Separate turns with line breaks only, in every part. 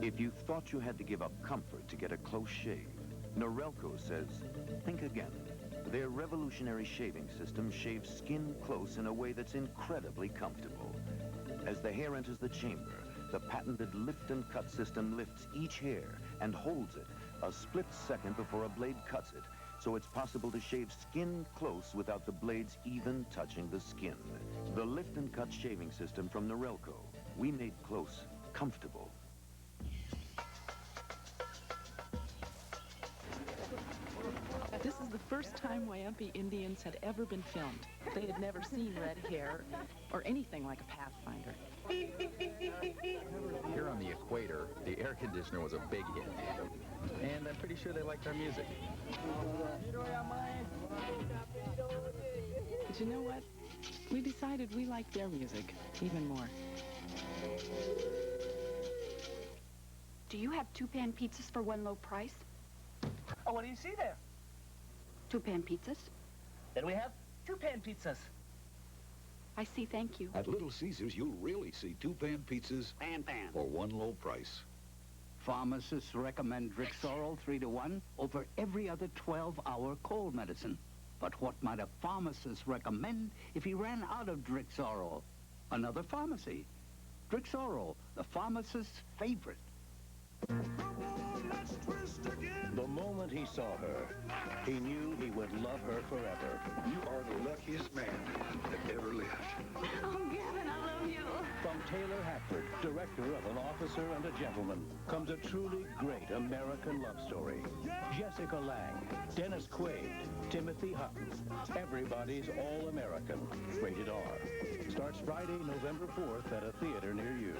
If you thought you had to give up comfort to get a close shave, Nerelco says, think again. Their revolutionary shaving system shaves skin close in a way that's incredibly comfortable. As the hair enters the chamber, the patented lift and cut system lifts each hair and holds it a split second before a blade cuts it, so it's possible to shave skin close without the blades even touching the skin. The lift and cut shaving system from Nerelco. We made close comfortable.
This is the first time Waiampi Indians had ever been filmed. They had never seen red hair or anything like a Pathfinder.
Here on the equator, the air conditioner was a big hit. And I'm pretty sure they liked our music.
But you know what? We decided we liked their music even more.
Do you have 2-pan pizzas for one low price?
Oh, what do you see there?
2-pan pizzas?
Then we have 2-pan pizzas.
I see, thank you.
At Little Caesars, you'll really see 2-pan pizzas
Pan.
for one low price.
Pharmacists recommend Drixoral 3-to-1 over every other 12-hour cold medicine. But what might a pharmacist recommend if he ran out of Drixoral? Another pharmacy. Drixoral, the pharmacist's favorite.
The moment he saw her, he knew he would love her forever.
You are the luckiest man that ever lived.
Oh, Gavin, I love you.
From Taylor Hackford, director of An Officer and a Gentleman, comes a truly great American love story. Jessica Lange, Dennis Quaid, Timothy Hutton. Everybody's all-American. Rated R. Starts Friday, November 4th at a theater near you.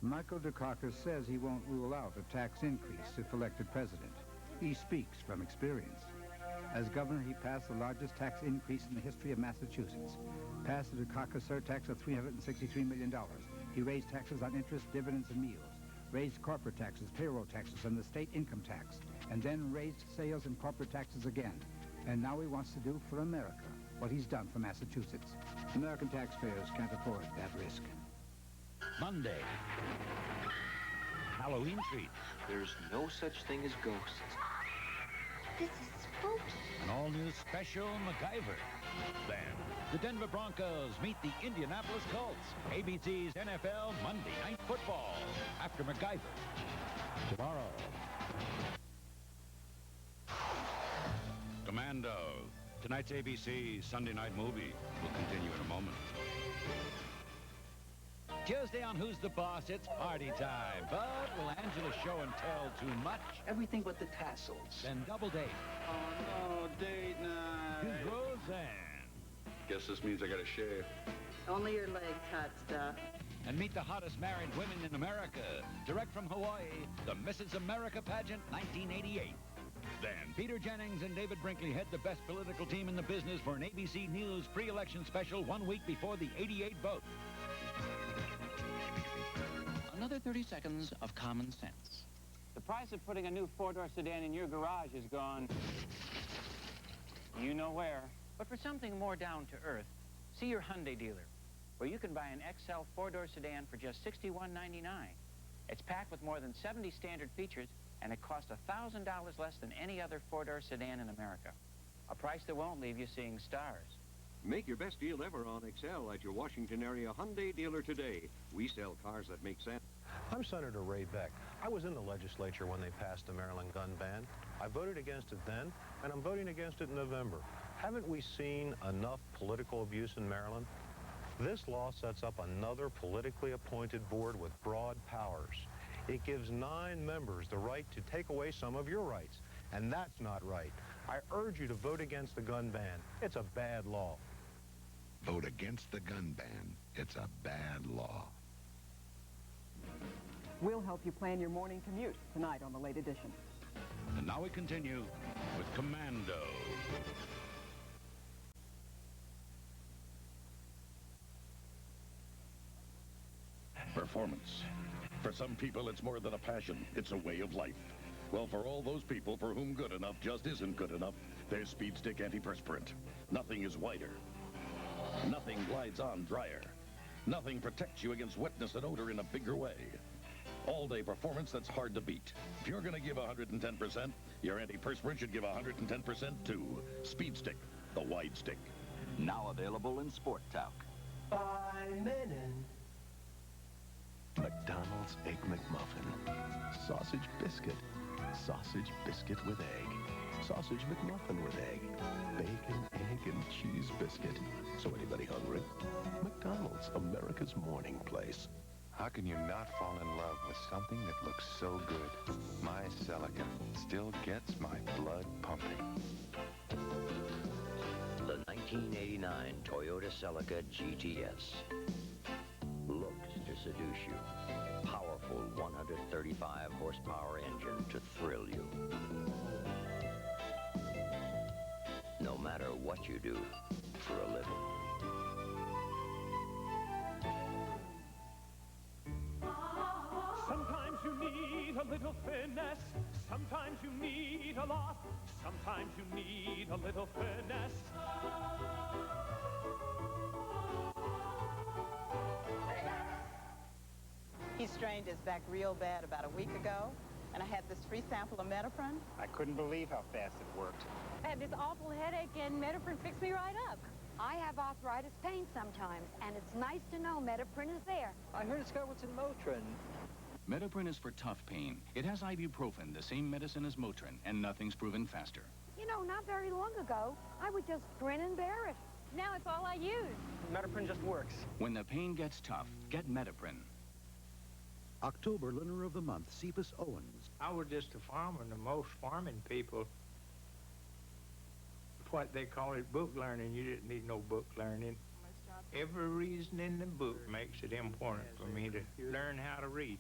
Michael Dukakis says he won't rule out a tax increase if elected president. He speaks from experience. As governor, he passed the largest tax increase in the history of Massachusetts. Passed the Dukakis surtax of $363 million. He raised taxes on interest, dividends, and meals. Raised corporate taxes, payroll taxes, and the state income tax. And then raised sales and corporate taxes again. And now he wants to do for America what he's done for Massachusetts. American taxpayers can't afford that risk.
Monday. Halloween treat.
There's no such thing as ghosts.
This is spooky.
An all-new special MacGyver. Then, the Denver Broncos meet the Indianapolis Colts. ABC's NFL Monday Night Football. After MacGyver. Tomorrow. Commando. Tonight's ABC Sunday night movie will continue in a moment. Tuesday on Who's the Boss, it's party time. But will Angela show and tell too much?
Everything but the tassels.
Then double date.
Oh, no, date night.
Roseanne.
Guess this means I gotta shave.
Only your legs, hot stuff.
And meet the hottest married women in America. Direct from Hawaii, the Mrs. America pageant 1988. Then, Peter Jennings and David Brinkley head the best political team in the business for an ABC News pre-election special 1 week before the '88 vote.
Another 30 seconds of common sense.
The price of putting a new four-door sedan in your garage has gone, you know where.
But for something more down to earth, see your Hyundai dealer, where you can buy an XL four-door sedan for just $61.99. It's packed with more than 70 standard features, and it costs $1,000 less than any other four-door sedan in America. A price that won't leave you seeing stars.
Make your best deal ever on Excel at your Washington area Hyundai dealer today. We sell cars that make sense.
I'm Senator Ray Beck. I was in the legislature when they passed the Maryland gun ban. I voted against it then, and I'm voting against it in November. Haven't we seen enough political abuse in Maryland? This law sets up another politically appointed board with broad powers. It gives 9 members the right to take away some of your rights, and that's not right. I urge you to vote against the gun ban. It's a bad law.
Vote against the gun ban. It's a bad law.
We'll help you plan your morning commute tonight on the Late Edition.
And now we continue with Commando.
Performance. For some people, it's more than a passion. It's a way of life. Well, for all those people for whom good enough just isn't good enough, there's Speed Stick Anti-Presperent. Nothing is whiter. Nothing glides on drier. Nothing protects you against wetness and odor in a bigger way. All-day performance that's hard to beat. If you're going to give 110%, your Anti-Presperent should give 110% too. Speed Stick, the wide stick.
Now available in Sport Talc.
McDonald's Egg McMuffin. Sausage biscuit. Sausage biscuit with egg. Sausage McMuffin with egg. Bacon, egg, and cheese biscuit. So anybody hungry? McDonald's, America's morning place.
How can you not fall in love with something that looks so good? My Celica still gets my blood pumping.
The 1989 Toyota Celica GTS. Looks to seduce you. Powerful 135 horsepower engine to thrill you. No matter what you do for a living.
Sometimes you need a little finesse. Sometimes you need a lot. Sometimes you need a little finesse.
He strained his back real bad about a week ago, and I had this free sample of Medipren.
I couldn't believe how fast it worked.
I had this awful headache, and Medipren fixed me right up.
I have arthritis pain sometimes, and it's nice to know Medipren is there.
I heard it's got what's in Motrin.
Medipren is for tough pain. It has ibuprofen, the same medicine as Motrin, and nothing's proven faster.
You know, not very long ago, I would just grin and bear it.
Now it's all I use.
Medipren just works.
When the pain gets tough, get Medipren.
October Learner of the Month, Cephas Owens.
I was just a farmer, and the most farming people, what they call it book learning. You didn't need no book learning. Every reason in the book makes it important for me to learn how to read.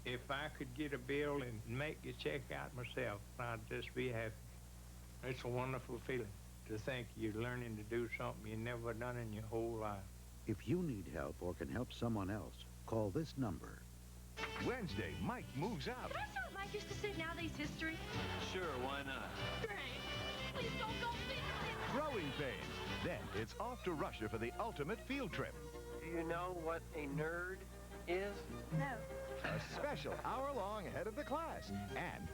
If I could get a bill and make the check out myself, I'd just be happy. It's a wonderful feeling to think you're learning to do something you never done in your whole life.
If you need help or can help someone else, call this number.
Wednesday, Mike moves out.
Can I start Mike used to sit Nowadays History?
Sure, why not?
Great. Please don't go fishing.
Growing pains. Then it's off to Russia for the ultimate field trip.
Do you know what a nerd is?
No.
A special hour-long ahead of the class. And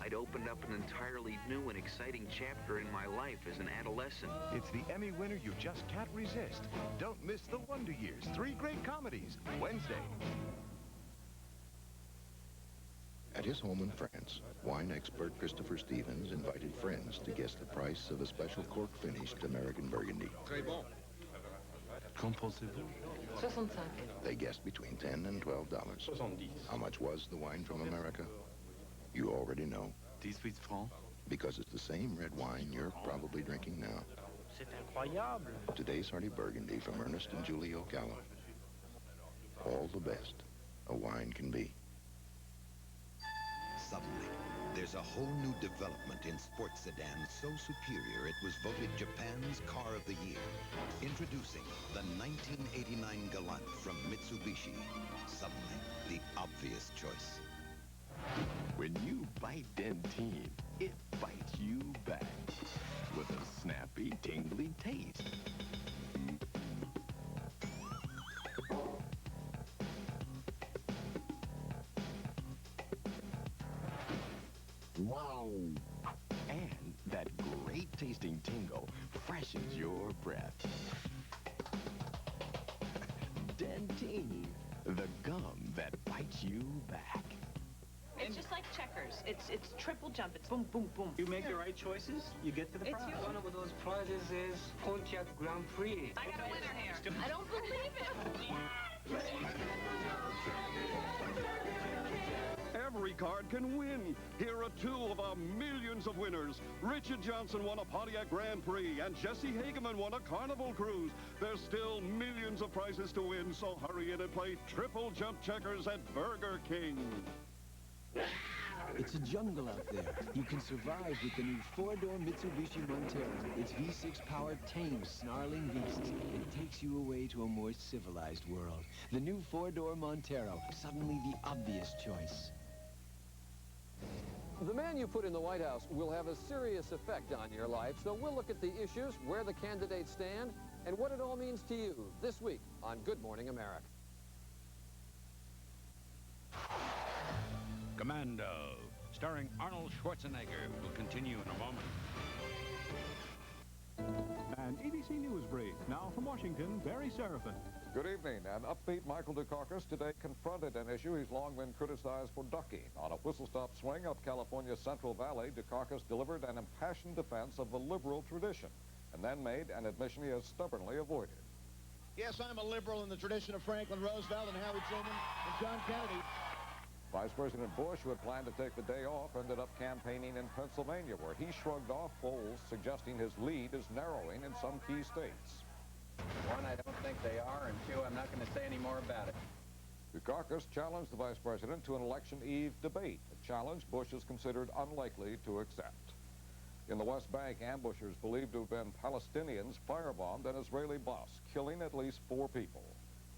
I'd opened up an entirely new and exciting chapter in my life as an adolescent.
it's the Emmy winner you just can't resist. Don't miss The Wonder Years, 3 great comedies, Wednesday.
At his home in France, wine expert Christopher Stevens invited friends to guess the price of a special cork-finished American Burgundy.
Très bon.
Qu'en pensez-vous?
65.
They guessed between $10 and $12.
70.
How much was the wine from America? You already know.
18 francs.
Because it's the same red wine you're probably drinking now.
C'est incroyable.
Today's hearty Burgundy from Ernest and Julio Gallo. All the best a wine can be.
Suddenly, there's a whole new development in sports sedans so superior it was voted Japan's Car of the Year. Introducing the 1989 Galant from Mitsubishi. Suddenly, the obvious choice.
When you bite Dentyne, it bites you back with a snappy, tingly taste. Wow! And that great tasting tingle freshens your breath. Dentyne, the gum that bites you back.
It's just like checkers. It's triple jump. It's boom, boom, boom.
You make the right choices, you get to the prize.
One of those prizes is Pontiac Grand Prix.
I got a winner here. I don't believe it.
Every card can win. Here are 2 of our millions of winners. Richard Johnson won a Pontiac Grand Prix, and Jesse Hageman won a Carnival Cruise. There's still millions of prizes to win, so hurry in and play triple jump checkers at Burger King.
It's a jungle out there. You can survive with the new 4-door Mitsubishi Montero. Its V6-powered tames snarling beasts. It takes you away to a more civilized world. The new 4-door Montero, suddenly the obvious choice.
The man you put in the White House will have a serious effect on your life, so we'll look at the issues, where the candidates stand, and what it all means to you this week on Good Morning America.
Commando, starring Arnold Schwarzenegger, will continue in a moment.
And ABC News Brief. Now from Washington, Barry Seraphin.
Good evening. An upbeat Michael Dukakis today confronted an issue he's long been criticized for ducking. On a whistle-stop swing up California's Central Valley, Dukakis delivered an impassioned defense of the liberal tradition and then made an admission he has stubbornly avoided.
Yes, I'm a liberal in the tradition of Franklin Roosevelt and Harry Truman and John Kennedy.
Vice President Bush, who had planned to take the day off, ended up campaigning in Pennsylvania, where he shrugged off polls suggesting his lead is narrowing in some key states.
One, I don't think they are, and two, I'm not going to say any more about it.
Dukakis challenged the vice president to an election eve debate, a challenge Bush is considered unlikely to accept. In the West Bank, ambushers believed to have been Palestinians firebombed an Israeli bus, killing at least 4 people.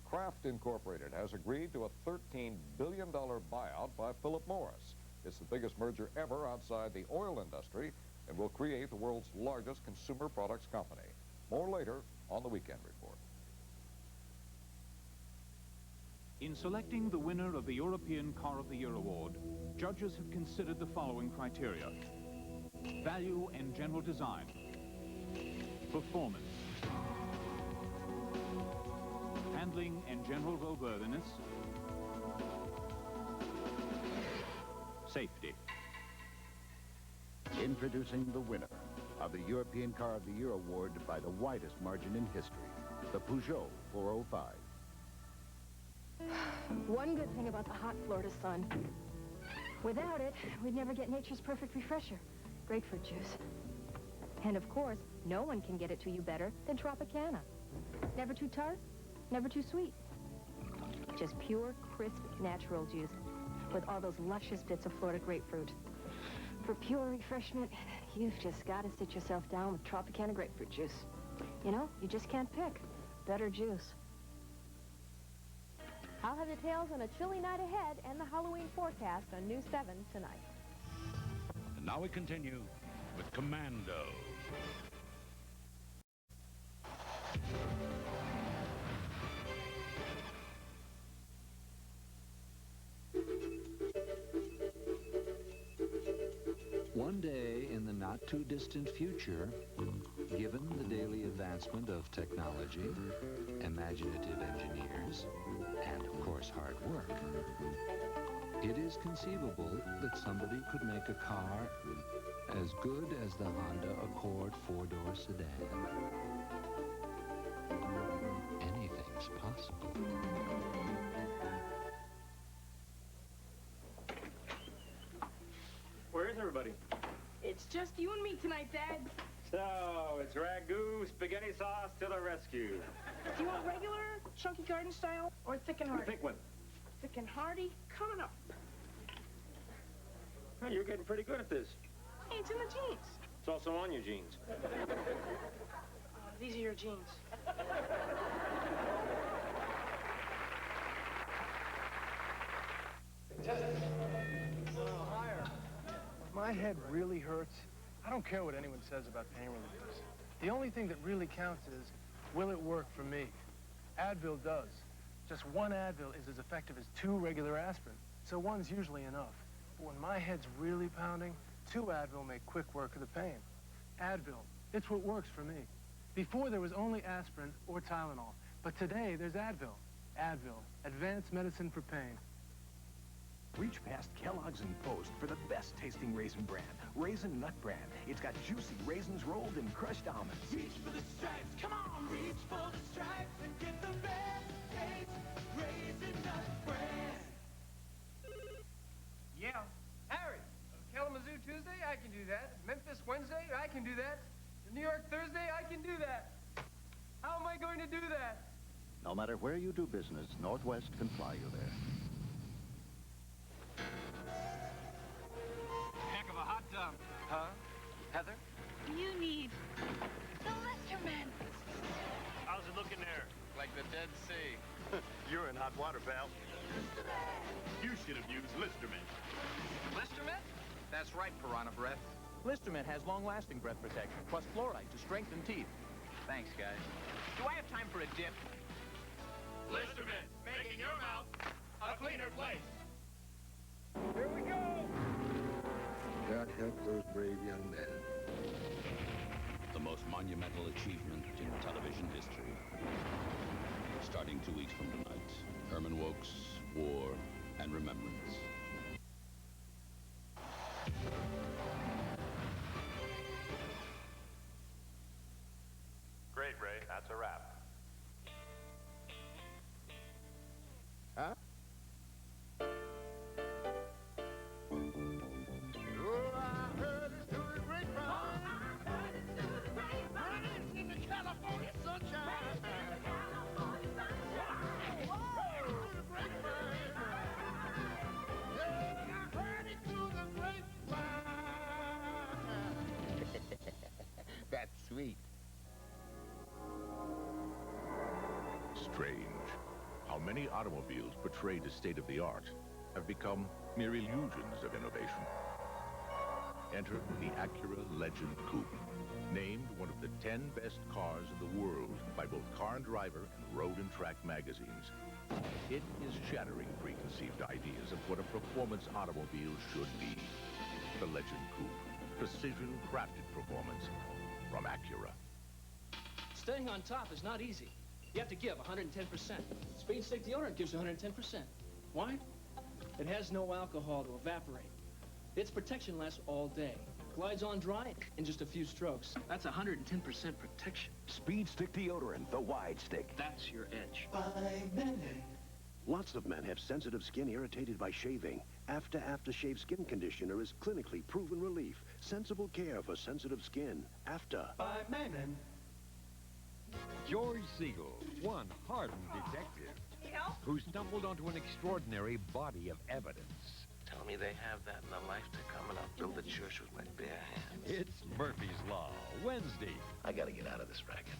Kraft Incorporated has agreed to a $13 billion buyout by Philip Morris. It's the biggest merger ever outside the oil industry and will create the world's largest consumer products company. More later on the Weekend Report.
In selecting the winner of the European Car of the Year award, judges have considered the following criteria: value and general design, performance, handling and general roadworthiness, safety.
Introducing the winner of the European Car of the Year award by the widest margin in history, the Peugeot 405.
One good thing about the hot Florida sun. Without it, we'd never get nature's perfect refresher, grapefruit juice. And of course, no one can get it to you better than Tropicana. Never too tart, never too sweet. Just pure, crisp, natural juice with all those luscious bits of Florida grapefruit. For pure refreshment, you've just got to sit yourself down with Tropicana grapefruit juice. You know, you just can't pick better juice.
I'll have details on a chilly night ahead and the Halloween forecast on News 7 tonight.
And now we continue with Commando.
One day in the not-too-distant future, given the daily advancement of technology, imaginative engineers, and, of course, hard work, it is conceivable that somebody could make a car as good as the Honda Accord 4-door sedan. Anything's possible.
Where is everybody?
It's just you and me tonight, Dad.
So, it's ragu, spaghetti sauce to the rescue.
Do you want regular, chunky garden style, or thick and hearty?
Thick one.
Thick and hearty, coming up.
Well, you're getting pretty good at this.
Hey, it's in the jeans.
It's also on your jeans.
These are your jeans.
Higher. My head really hurts. I don't care what anyone says about pain relievers. The only thing that really counts is, will it work for me? Advil does. Just one Advil is as effective as 2 regular aspirin, so one's usually enough. But when my head's really pounding, 2 Advil make quick work of the pain. Advil, it's what works for me. Before there was only aspirin or Tylenol, but today there's Advil. Advil, advanced medicine for pain.
Reach past Kellogg's and Post for the best tasting raisin brand, Raisin Nut Brand. It's got juicy raisins rolled in crushed almonds.
Reach for the stripes, come on, reach for the stripes and get the best taste, Raisin Nut Brand.
Yeah, Harry, Kalamazoo Tuesday, I can do that. Memphis Wednesday, I can do that. New York Thursday, I can do that. How am I going to do that?
No matter where you do business, Northwest can fly you there.
Heck of a hot dump. Huh? Heather?
You need the Listerman.
How's it looking there?
Like the Dead Sea.
You're in hot water, pal. You should have used Listerman.
Listerman?
That's right, Piranha Breath.
Listermint has long-lasting breath protection, plus fluoride to strengthen teeth.
Thanks, guys.
Do I have time for a dip?
Listermint, making your mouth a cleaner place.
Here we go!
God help those brave young men.
The most monumental achievement in television history. Starting 2 weeks from tonight, Herman Wouk's War and Remembrance.
Great, Ray. That's a wrap.
Huh? That's sweet.
Strange how many automobiles portrayed as state-of-the-art have become mere illusions of innovation. Enter the Acura Legend Coupe, named one of the 10 best cars in the world by both Car and Driver and Road and Track magazines. It is shattering preconceived ideas of what a performance automobile should be. The Legend Coupe, precision-crafted performance from Acura.
Staying on top is not easy. You have to give 110%. Speed stick deodorant gives you 110%. Why? It has no alcohol to evaporate. Its protection lasts all day. Glides on dry in just a few strokes. That's 110% protection.
Speed Stick Deodorant, the wide stick.
That's your edge.
Lots of men have sensitive skin irritated by shaving. Aftershave Skin Conditioner is clinically proven relief. Sensible care for sensitive skin. After.
By Manon.
George Siegel, one hardened detective who stumbled onto an extraordinary body of evidence.
Tell me they have that in the life to come, and I'll build a church with my bare hands.
It's Murphy's Law, Wednesday.
I gotta get out of this racket.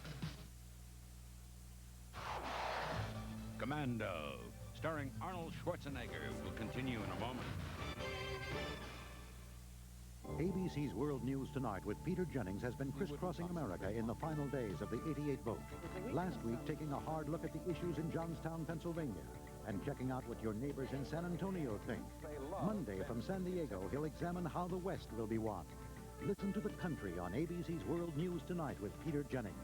Commando, starring Arnold Schwarzenegger, will continue in a moment.
ABC's World News Tonight with Peter Jennings has been crisscrossing America in the final days of the 88 vote. Last week, taking a hard look at the issues in Johnstown, Pennsylvania, and checking out what your neighbors in San Antonio think. Monday from San Diego, he'll examine how the West will be won. Listen to the country on ABC's World News Tonight with Peter Jennings.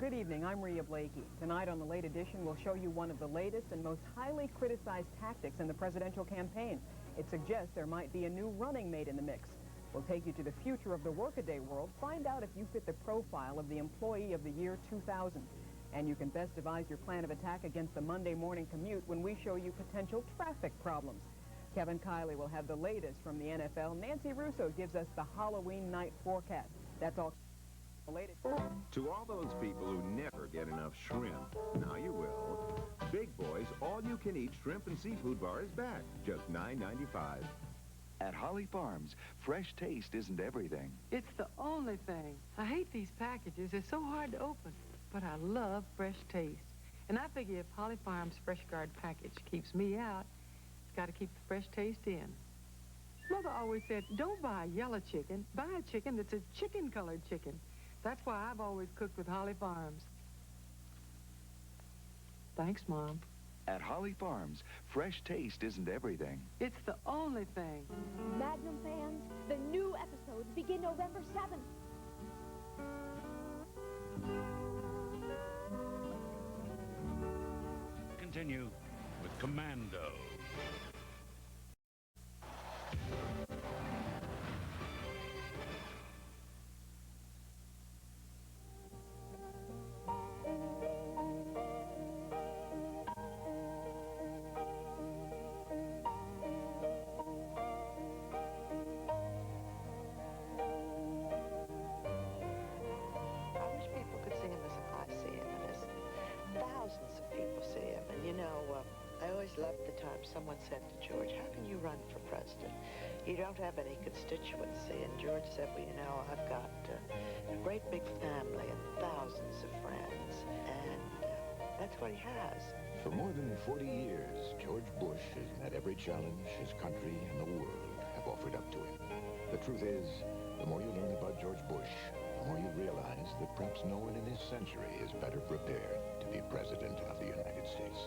Good evening, I'm Rhea Blakey. Tonight on the Late Edition, we'll show you one of the latest and most highly criticized tactics in the presidential campaign. It suggests there might be a new running mate in the mix. We'll take you to the future of the workaday world, find out if you fit the profile of the employee of the year 2000. And you can best devise your plan of attack against the Monday morning commute when we show you potential traffic problems. Kevin Kiley will have the latest from the NFL. Nancy Russo gives us the Halloween night forecast. That's all.
To all those people who never get enough shrimp, now you will. Big Boy's all-you-can-eat shrimp and seafood bar is back, just $9.95.
At Holly Farms, fresh taste isn't everything.
It's the only thing. I hate these packages. They're so hard to open. But I love fresh taste. And I figure if Holly Farms Fresh Guard package keeps me out, it's got to keep the fresh taste in. Mother always said, don't buy a yellow chicken. Buy a chicken that's a chicken-colored chicken. That's why I've always cooked with Holly Farms. Thanks, Mom.
At Holly Farms, fresh taste isn't everything.
It's the only thing.
Magnum fans, the new episodes begin November 7th.
Continue with Commando.
Loved the time someone said to George, how can you run for president? You don't have any constituency. And George said, well, you know, I've got a great big family and thousands of friends. And That's what he has.
For more than 40 years, George Bush has met every challenge his country and the world have offered up to him. The truth is, the more you learn about George Bush, the more you realize that perhaps no one in this century is better prepared to be President of the United States.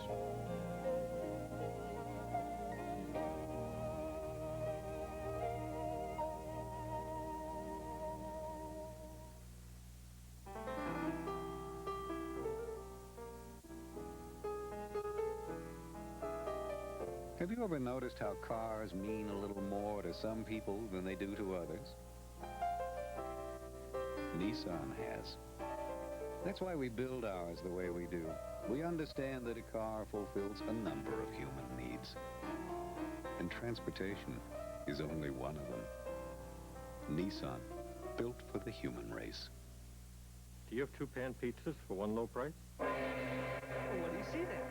Have you ever noticed how cars mean a little more to some people than they do to others? Nissan has. That's why we build ours the way we do. We understand that a car fulfills a number of human needs. And transportation is only one of them. Nissan, built for the human race.
Do you have two-pan pizzas for one low price?
Well, what do you see there?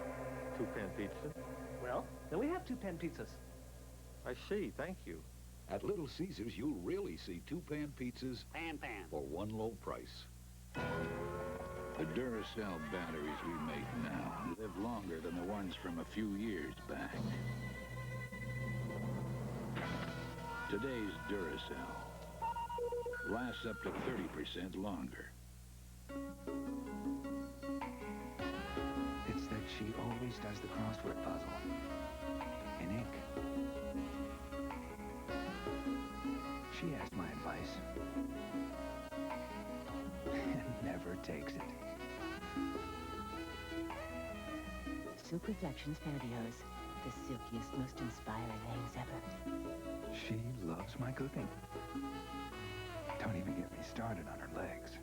Two-pan pizza?
Well, then we have two-pan pizzas.
I see, thank you.
At Little Caesars, you'll really see two-pan pizzas for one low price.
The Duracell batteries we make now live longer than the ones from a few years back. Today's Duracell lasts up to 30% longer.
It's that she always does the crossword puzzle in ink. She asked my advice and never takes it.
Silk Reflections Pantyhose. The silkiest, most inspiring things ever.
She loves my cooking. Don't even get me started on her legs.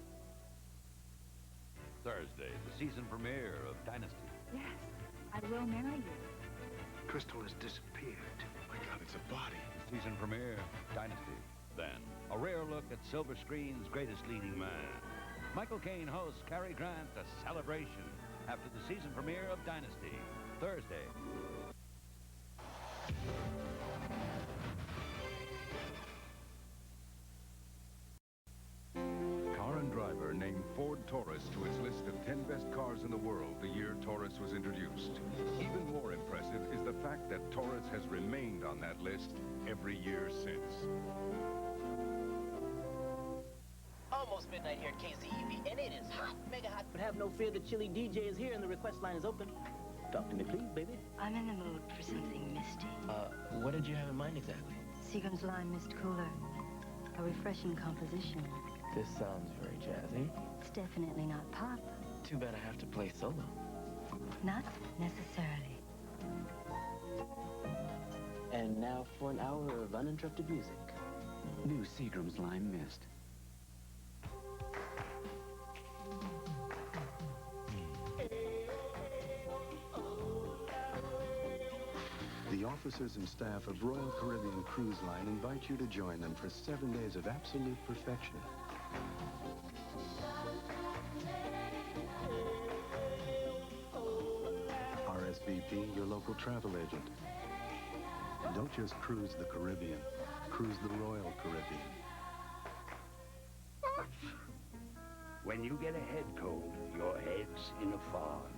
Thursday, the season premiere of Dynasty.
Yes, I will marry you.
Crystal has disappeared.
My God, it's a body. The season premiere, Dynasty. Then, a rare look at silver screen's greatest leading man. Michael Caine hosts Cary Grant, A Celebration, after the season premiere of Dynasty, Thursday.
Car and Driver named Ford Taurus to its list of 10 best cars in the world the year Taurus was introduced. Even more impressive is the fact that Taurus has remained on that list every year since.
Almost midnight here at KZEV, and it is hot, mega hot. But have no fear, the chilly DJ is here and the request line is open. Talk to me, please, baby.
I'm in the mood for something misty.
What did you have in mind exactly?
Seagram's Lime Mist Cooler. A refreshing composition.
This sounds very jazzy.
It's definitely not pop.
Too bad I have to play solo.
Not necessarily.
And now for an hour of uninterrupted music.
New Seagram's Lime Mist.
The officers and staff of Royal Caribbean Cruise Line invite you to join them for 7 days of absolute perfection. RSVP, your local travel agent. Don't just cruise the Caribbean, cruise the Royal Caribbean.
When you get a head cold, your head's in a fog.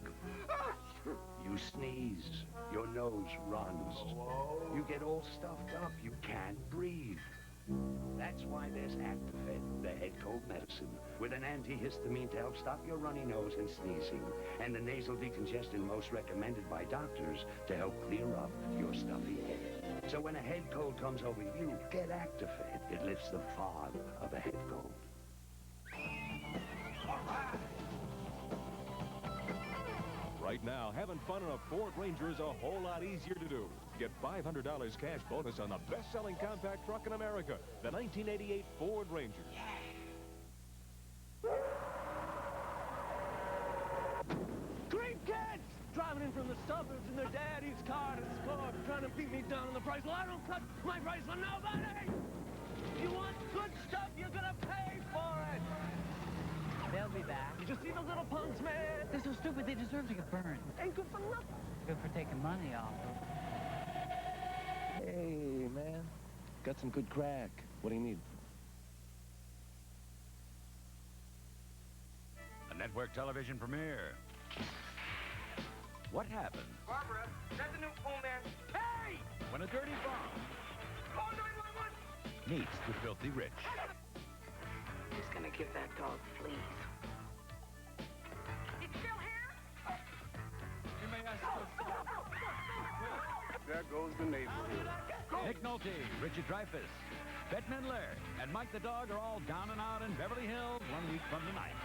You sneeze, your nose runs. You get all stuffed up, you can't breathe. That's why there's Actifed, the head cold medicine, with an antihistamine to help stop your runny nose and sneezing, and the nasal decongestant most recommended by doctors to help clear up your stuffy head. So when a head cold comes over you, get Actifed. It lifts the fog of a head cold.
Right now, having fun in a Ford Ranger is a whole lot easier to do. Get $500 cash bonus on the best-selling compact truck in America, the 1988 Ford Ranger.
Great kids! Driving in from the suburbs in their daddy's car to score, trying to beat me down on the price. Well, I don't cut my price for nobody! If you want good stuff, you're gonna pay for it!
They'll be back.
You just see those little punks, man?
They're so stupid, they deserve to get burned.
Ain't good for nothing.
Good for taking money off them.
Hey, man. Got some good crack. What do you need?
A network television premiere. What happens
Barbara, that's a new phone man. Hey!
when a dirty bomb
Call 911!
meets the filthy rich?
Who's gonna give that dog fleas?
It's still here? You may ask us.
There goes the neighborhood.
Nick Nolte, Richard Dreyfuss, Bette Midler, and Mike the Dog are all down and out in Beverly Hills 1 week from tonight.